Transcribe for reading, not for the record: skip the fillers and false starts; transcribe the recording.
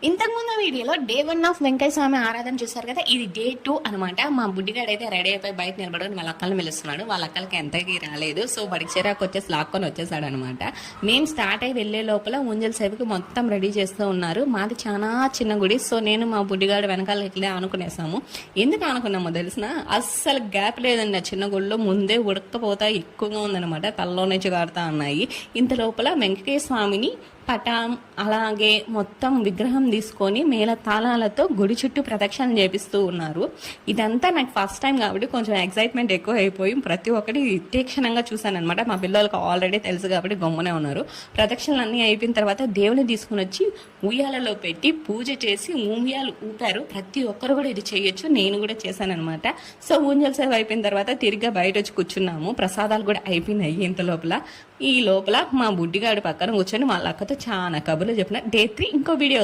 ఇంతకుముందు వీడియోలో day 1 of Venkaiah స్వామి ఆరాధన చూసారు కదా, ఇది డే 2 అనమాట. మా బుడ్డిగాడు అయితే రెడీ అయిపోయి బయట నిలబడుకుని వాళ్ళ అక్కలను పిలుస్తున్నాడు. వాళ్ళ అక్కలకి ఎంతకి రాలేదు, సో బడికి చిరాకు వచ్చేసి లాక్కొని వచ్చేసాడు అనమాట. మేము స్టార్ట్ అయ్యి వెళ్లే లోపల ఊంజల్ సేవకి మొత్తం రెడీ చేస్తూ ఉన్నారు. మాది చాలా చిన్న గుడి, సో నేను మా బుడ్డిగాడు వెనకాల ఇట్లే అనుకునేసాము. ఎందుకు అనుకున్నామో తెలిసిన అస్సలు గ్యాప్ లేదండి. ఆ చిన్న గుడిలో ముందే ఉడకపోతా ఎక్కువగా ఉందనమాట, తలలో నుంచి కారుతా ఉన్నాయి. ఇంత లోపల వెంకయ్య స్వామిని పటాం అలాగే మొత్తం విగ్రహం తీసుకొని మేళ తాళాలతో గుడి చుట్టూ ప్రదక్షిణ చేపిస్తూ ఉన్నారు. ఇదంతా నాకు ఫస్ట్ టైం కాబట్టి కొంచెం ఎక్సైట్మెంట్ ఎక్కువ అయిపోయి ప్రతి ఒక్కటి తీక్షణంగా చూశాను అనమాట. మా పిల్లలకు ఆల్రెడీ తెలుసు కాబట్టి గమ్మునే ఉన్నారు. ప్రదక్షిణలు అన్నీ అయిపోయిన తర్వాత దేవుని తీసుకుని వచ్చి ఉయ్యాలలో పెట్టి పూజ చేసి ఊంజాలు ఊపారు. ప్రతి ఒక్కరు కూడా ఇది చేయొచ్చు, నేను కూడా చేశాను అనమాట. సో ఊంజల్ సేవ అయిపోయిన తర్వాత తిరిగి బయట వచ్చి కూర్చున్నాము. ప్రసాదాలు కూడా అయిపోయినాయి. ఇంత లోపల ఈ లోపల మా బుడ్డిగాడి పక్కన కూర్చొని వాళ్ళ అక్కతో చాలా కబుర్లు చెప్పిన. డే 3 ఇంకో వీడియో